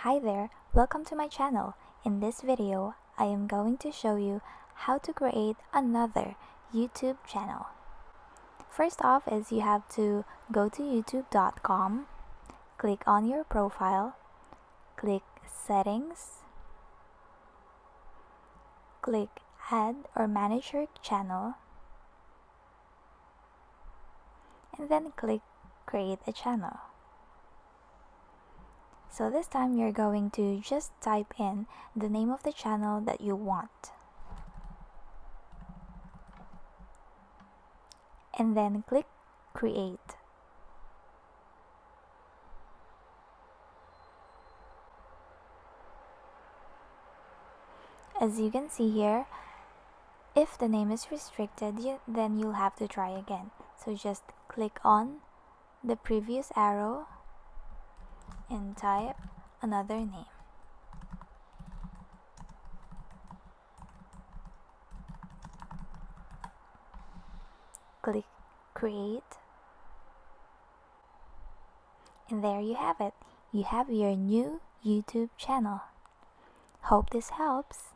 Hi there, welcome to my channel. In this video, I am going to show you how to create another YouTube channel. First off is you have to go to youtube.com, click on your profile, click settings, click add or manage your channel, and then click create a channel. So this time you're going to just type in the name of the channel that you want. And then click create. As you can see here, if the name is restricted, then you'll have to try again. So just click on the previous arrow and type another name. Click create. And there you have it. You have your new YouTube channel. Hope this helps.